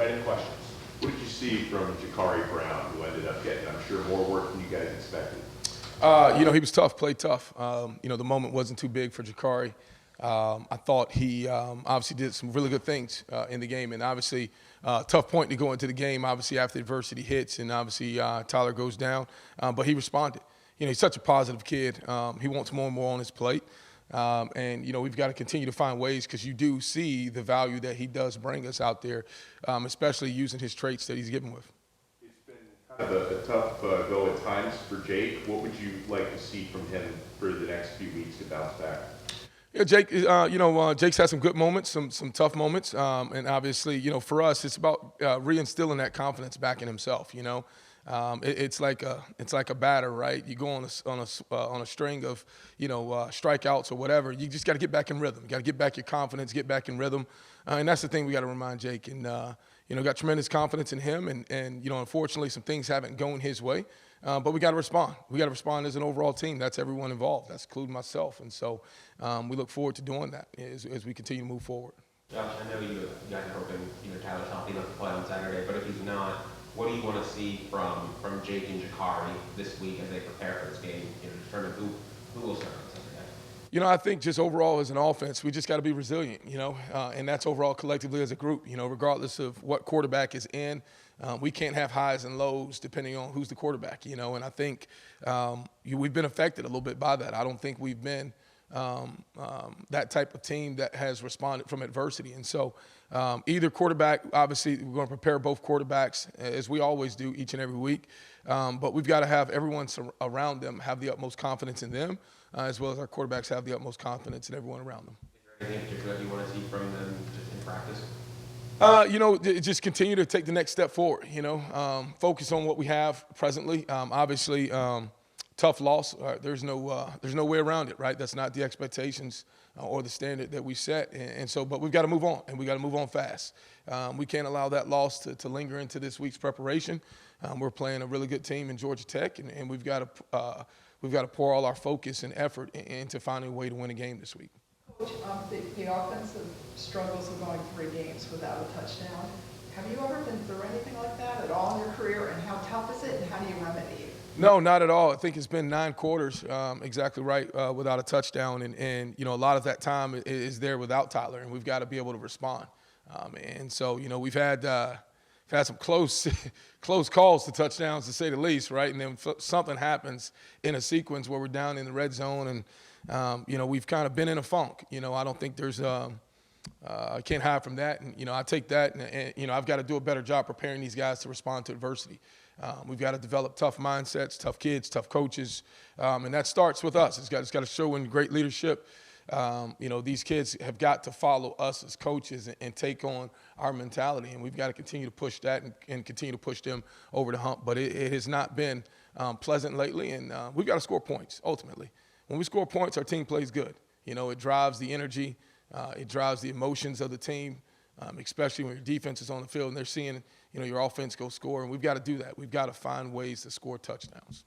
Any questions? What did you see from Jakari Brown, who ended up getting, I'm sure, more work than you guys expected? He was tough, played tough. The moment wasn't too big for Jakari. I thought he obviously did some really good things in the game, and obviously tough point to go into the game, obviously after adversity hits, and obviously Tyler goes down, but he responded. He's such a positive kid. He wants more and more on his plate. We've got to continue to find ways because you do see the value that he does bring us out there, especially using his traits that he's given with. It's been kind of a tough go at times for Jake. What would you like to see from him for the next few weeks to bounce back? Yeah, Jake. Jake's had some good moments, some tough moments, and obviously, for us, it's about reinstilling that confidence back in himself. It's like a batter, right? You go on a string of strikeouts or whatever. You just got to get back in rhythm. You got to get back your confidence, get back in rhythm, and that's the thing we got to remind Jake. And got tremendous confidence in him, and unfortunately, some things haven't gone his way. But we got to respond. We got to respond as an overall team. That's everyone involved. That's including myself. And so we look forward to doing that as we continue to move forward. Josh, I know you guys are hoping Tyler's healthy enough to play on Saturday, but if he's not, what do you want to see from Jake and Jakari this week as they prepare for this game? To determine who will start on Saturday. I think just overall as an offense, we just got to be resilient. And that's overall collectively as a group. Regardless of what quarterback is in, we can't have highs and lows depending on who's the quarterback. And I think we've been affected a little bit by that. I don't think we've been that type of team that has responded from adversity. And so either quarterback, obviously we're going to prepare both quarterbacks as we always do each and every week. But we've got to have everyone around them have the utmost confidence in them, as well as our quarterbacks have the utmost confidence in everyone around them. Is there anything particular you want to see from them just in practice? Just continue to take the next step forward, focus on what we have presently. Obviously, tough loss. There's no way around it, right? That's not the expectations or the standard that we set. But we've got to move on, and we got to move on fast. We can't allow that loss to linger into this week's preparation. We're playing a really good team in Georgia Tech, and we've got to pour all our focus and effort into finding a way to win a game this week. Coach, the offensive struggles of going 3 games without a touchdown. Have you ever been through anything like that at all in your career, and how tough is it, and how do you remedy it? No, not at all. I think it's been 9 quarters, exactly right, without a touchdown, and a lot of that time is there without Tyler, and we've got to be able to respond. We've had some close calls to touchdowns, to say the least, right? And then something happens in a sequence where we're down in the red zone, and we've kind of been in a funk. I don't think there's I can't hide from that, and I take that, and I've got to do a better job preparing these guys to respond to adversity. We've got to develop tough mindsets, tough kids, tough coaches, and that starts with us. It's got to show in great leadership. These kids have got to follow us as coaches and take on our mentality, and we've got to continue to push that and continue to push them over the hump. But it has not been pleasant lately, and we've got to score points ultimately. When we score points, our team plays good. It drives the energy. It drives the emotions of the team, especially when your defense is on the field and they're seeing, your offense go score. And we've got to do that. We've got to find ways to score touchdowns.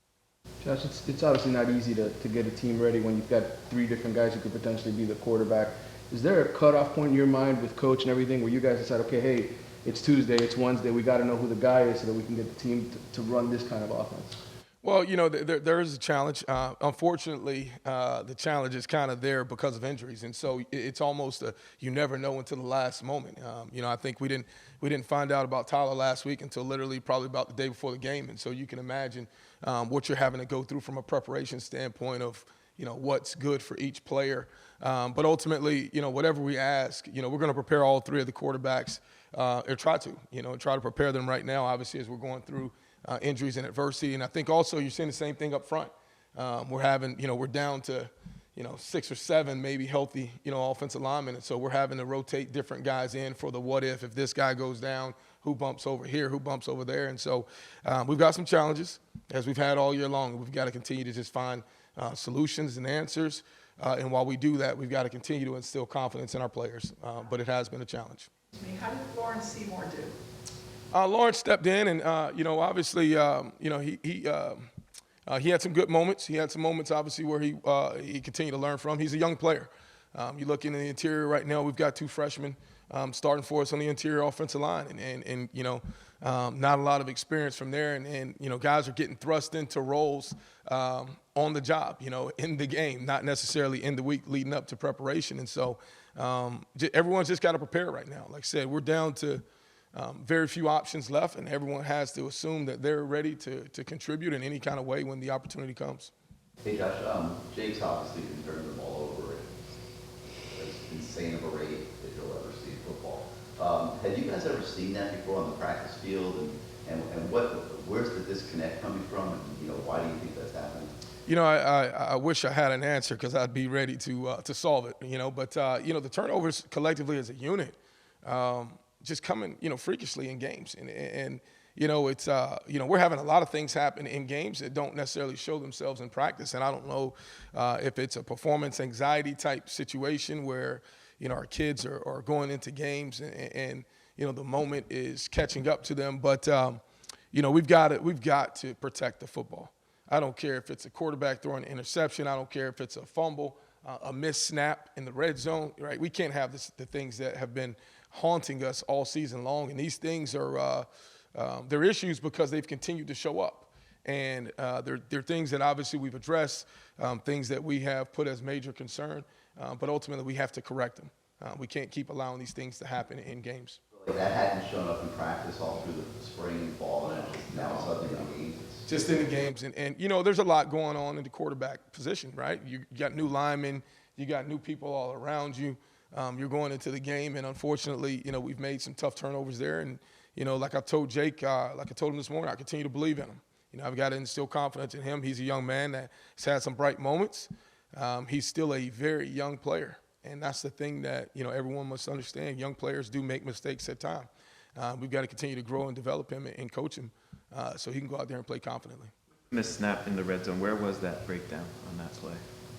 Josh, it's obviously not easy to get a team ready when you've got 3 different guys who could potentially be the quarterback. Is there a cutoff point in your mind with coach and everything where you guys decide, okay, hey, it's Tuesday, it's Wednesday, we got to know who the guy is so that we can get the team to run this kind of offense? Well, there is a challenge. Unfortunately, the challenge is kind of there because of injuries, and so it's almost you never know until the last moment. I think we didn't find out about Tyler last week until literally probably about the day before the game, and so you can imagine what you're having to go through from a preparation standpoint of what's good for each player. But ultimately, whatever we ask, we're going to prepare all 3 of the quarterbacks, or try to prepare them right now. Obviously, as we're going through injuries and adversity. And I think also you're seeing the same thing up front. We're down to, 6 or 7 maybe healthy, offensive linemen. And so we're having to rotate different guys in for the what if this guy goes down, who bumps over here, who bumps over there. And so we've got some challenges as we've had all year long. We've got to continue to just find solutions and answers. And while we do that, we've got to continue to instill confidence in our players. But it has been a challenge. How did Lawrence Seymour do? Lawrence stepped in, and obviously, he had some good moments. He had some moments, obviously, where he continued to learn from. He's a young player. You look in the interior right now. We've got 2 freshmen starting for us on the interior offensive line, and not a lot of experience from there, and guys are getting thrust into roles on the job, in the game, not necessarily in the week leading up to preparation, and so everyone's just got to prepare right now. Like I said, we're down to very few options left, and everyone has to assume that they're ready to contribute in any kind of way when the opportunity comes. Hey Josh, Jake's obviously been turning the ball over at as insane of a rate that you'll ever see in football. Have you guys ever seen that before on the practice field? And where's the disconnect coming from? And why do you think that's happening? I wish I had an answer because I'd be ready to solve it. But the turnovers collectively as a unit just coming freakishly in games, and it's we're having a lot of things happen in games that don't necessarily show themselves in practice, and I don't know if it's a performance anxiety type situation where our kids are going into games and the moment is catching up to them, but we've got to protect the football. I don't care if it's a quarterback throwing an interception. I don't care if it's a fumble, a missed snap in the red zone, right? We can't have the things that have been haunting us all season long, and these things are they're issues because they've continued to show up. And they're things that obviously we've addressed, things that we have put as major concern, but ultimately we have to correct them. We can't keep allowing these things to happen in games. Like that hadn't shown up in practice all through the spring and fall, and now it's suddenly in the games. Just in the games. And there's a lot going on in the quarterback position, right? You got new linemen. You got new people all around you. You're going into the game, and unfortunately, we've made some tough turnovers there. And, like I told Jake, like I told him this morning, I continue to believe in him. I've got to instill confidence in him. He's a young man that's had some bright moments. He's still a very young player, and that's the thing that, everyone must understand. Young players do make mistakes at times. We've got to continue to grow and develop him and coach him so he can go out there and play confidently. Missed snap in the red zone. Where was that breakdown on that play?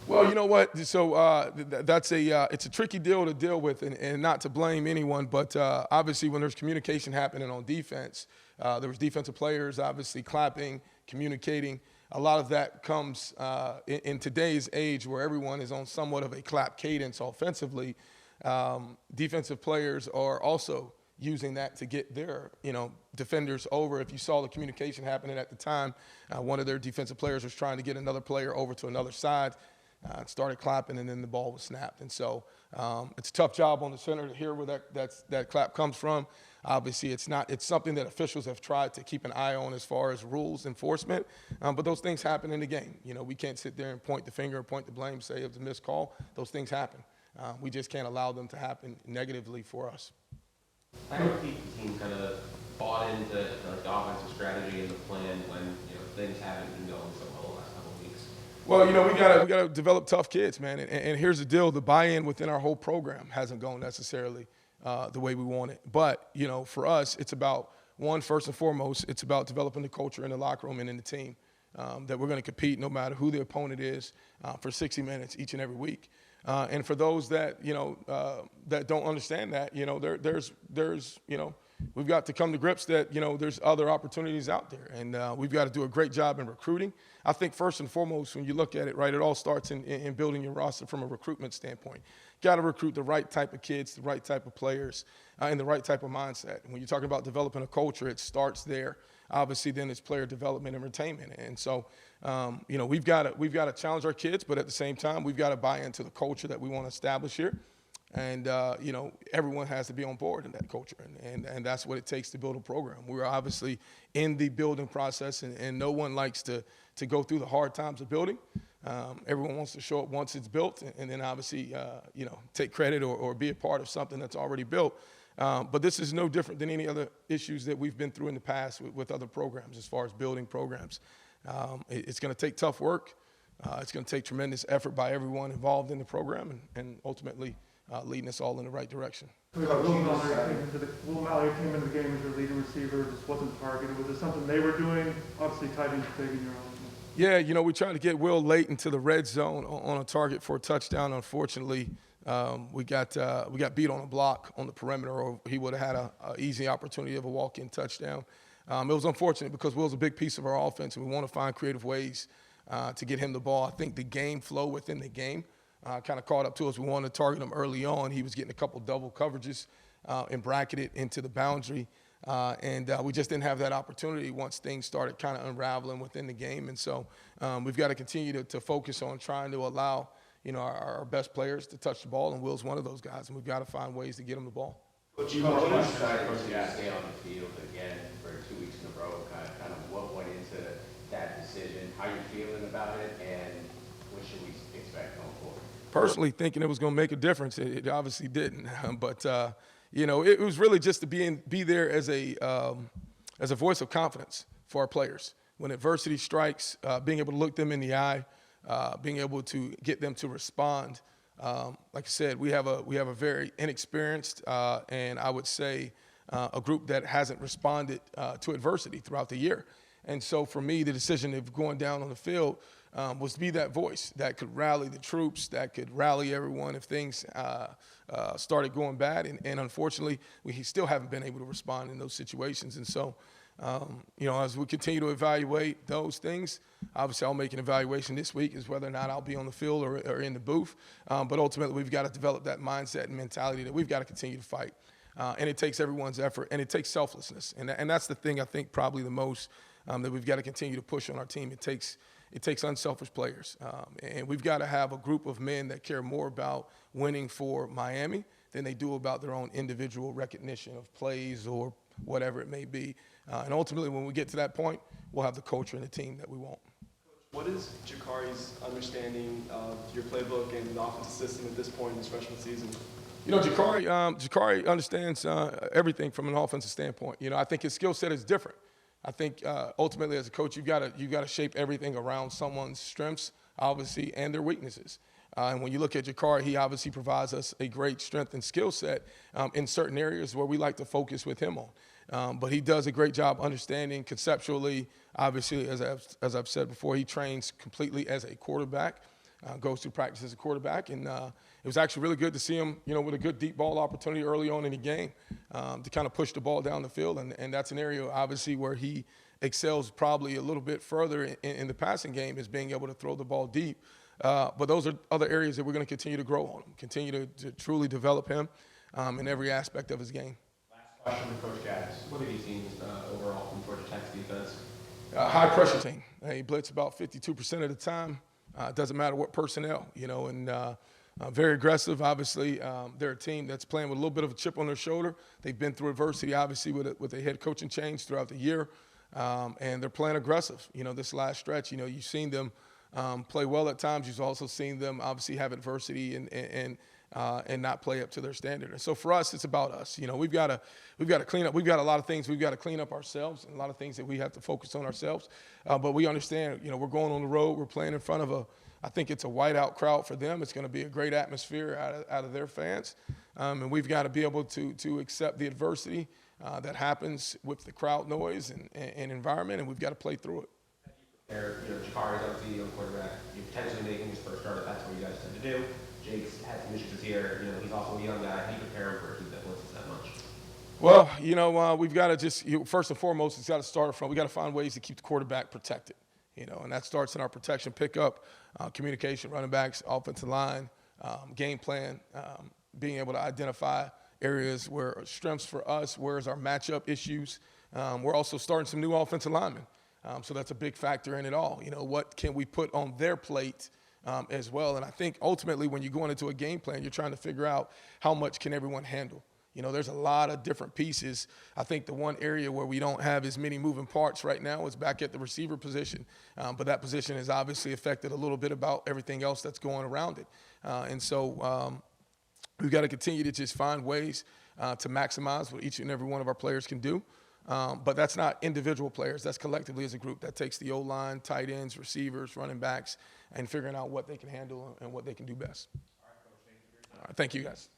Well, you know what? So it's a tricky deal to deal with, and not to blame anyone, but obviously when there's communication happening on defense, there was defensive players obviously clapping, communicating. A lot of that comes in today's age where everyone is on somewhat of a clap cadence offensively. Defensive players are also using that to get their, defenders over. If you saw the communication happening at the time, one of their defensive players was trying to get another player over to another side. Started clapping, and then the ball was snapped. And so it's a tough job on the center to hear where that clap comes from. Obviously, it's something that officials have tried to keep an eye on as far as rules enforcement. But those things happen in the game. We can't sit there and point the finger and point the blame, say it's a missed call. Those things happen. We just can't allow them to happen negatively for us. How do you keep the team kind of bought into the offensive strategy and the plan when things haven't been going so well the last couple of weeks? Well, we gotta develop tough kids, man. And here's the deal: the buy-in within our whole program hasn't gone necessarily the way we want it. But for us, it's about first and foremost, it's about developing the culture in the locker room and in the team that we're going to compete no matter who the opponent is for 60 minutes each and every week. And for those that that don't understand that, there's we've got to come to grips that there's other opportunities out there, and we've got to do a great job in recruiting. I think first and foremost, when you look at it, right, it all starts in building your roster from a recruitment standpoint. Got to recruit the right type of kids, the right type of players, and the right type of mindset. And when you're talking about developing a culture, it starts there. Obviously, then it's player development and retainment. And so, we've got to challenge our kids, but at the same time, we've got to buy into the culture that we want to establish here. And, everyone has to be on board in that culture. And that's what it takes to build a program. We're obviously in the building process, and no one likes to go through the hard times of building. Everyone wants to show up once it's built and then obviously, take credit or be a part of something that's already built. But this is no different than any other issues that we've been through in the past with other programs as far as building programs. It's going to take tough work. It's going to take tremendous effort by everyone involved in the program and ultimately leading us all in the right direction. Will Mallory came into the game as your leading receiver, just wasn't targeted. Was it something they were doing? Obviously tight ends taking your own. Yeah, we tried to get Will late into the red zone on a target for a touchdown. Unfortunately, we got beat on a block on the perimeter, or he would have had an easy opportunity of a walk-in touchdown. It was unfortunate because Will's a big piece of our offense, and we want to find creative ways to get him the ball. I think the game flow within the game kind of caught up to us. We wanted to target him early on. He was getting a couple double coverages and bracket it into the boundary. And we just didn't have that opportunity once things started kind of unraveling within the game. And so we've got to continue to focus on trying to allow, our best players to touch the ball, and Will's one of those guys, and we've got to find ways to get him the ball. Coach, you decided to stay on the field again for 2 weeks in a row. Kind of what went into that decision, how you're feeling about it, and what should we expect going forward? Personally, thinking it was going to make a difference, it obviously didn't. But it was really just to be there as a voice of confidence for our players. When adversity strikes, being able to look them in the eye, being able to get them to respond. Like I said, we have a very inexperienced and I would say a group that hasn't responded to adversity throughout the year. And so for me, the decision of going down on the field was to be that voice that could rally the troops, that could rally everyone if things started going bad. And unfortunately, we still haven't been able to respond in those situations. And so, as we continue to evaluate those things, obviously I'll make an evaluation this week as whether or not I'll be on the field or in the booth. But ultimately, we've got to develop that mindset and mentality that we've got to continue to fight. And it takes everyone's effort, and it takes selflessness. And that's the thing I think probably the most that we've got to continue to push on our team. It takes unselfish players. And we've got to have a group of men that care more about winning for Miami than they do about their own individual recognition of plays or whatever it may be. And ultimately, when we get to that point, we'll have the culture and the team that we want. What is Jakari's understanding of your playbook and the offensive system at this point in his freshman season? Jakari understands everything from an offensive standpoint. I think his skill set is different. I think ultimately as a coach, you've got to shape everything around someone's strengths, obviously, and their weaknesses. And when you look at Jakari, he obviously provides us a great strength and skill set in certain areas where we like to focus with him on. But he does a great job understanding conceptually. Obviously, as I've said before, he trains completely as a quarterback, goes through practice as a quarterback. And it was actually really good to see him, with a good deep ball opportunity early on in the game to kind of push the ball down the field. And that's an area, obviously, where he excels probably a little bit further in the passing game is being able to throw the ball deep. But those are other areas that we're going to continue to grow on him, continue to truly develop him in every aspect of his game. Last question for Coach Gattis. What have you seen overall from Georgia Tech's defense? High pressure team. They blitz about 52% of the time. It doesn't matter what personnel, and very aggressive. Obviously, they're a team that's playing with a little bit of a chip on their shoulder. They've been through adversity, obviously, with a head coaching change throughout the year, and they're playing aggressive. This last stretch, you've seen them play well at times. You've also seen them obviously have adversity and not play up to their standard. And so for us, it's about us. We've got to clean up. We've got a lot of things we've got to clean up ourselves, and a lot of things that we have to focus on ourselves. But we understand, we're going on the road. We're playing in front of I think it's a whiteout crowd for them. It's going to be a great atmosphere out of their fans, and we've got to be able to accept the adversity that happens with the crowd noise and environment, and we've got to play through it. Jakari's obviously a young quarterback. You're potentially making his first start. That's what you guys tend to do. Jake's had some issues here. He's also a young guy. How do you prepare him for a team that blitzes that much? Well, we've got to just first and foremost, it's got to start from we got to find ways to keep the quarterback protected. And that starts in our protection pickup, communication, running backs, offensive line, game plan, being able to identify areas where strengths for us, where's our matchup issues. We're also starting some new offensive linemen. So that's a big factor in it all. What can we put on their plate as well? And I think ultimately when you're going into a game plan, you're trying to figure out how much can everyone handle. There's a lot of different pieces. I think the one area where we don't have as many moving parts right now is back at the receiver position. But that position is obviously affected a little bit about everything else that's going around it. And so we've got to continue to just find ways to maximize what each and every one of our players can do. But that's not individual players. That's collectively as a group. That takes the O-line, tight ends, receivers, running backs, and figuring out what they can handle and what they can do best. All right, Coach. Thank you. All right, thank you, guys.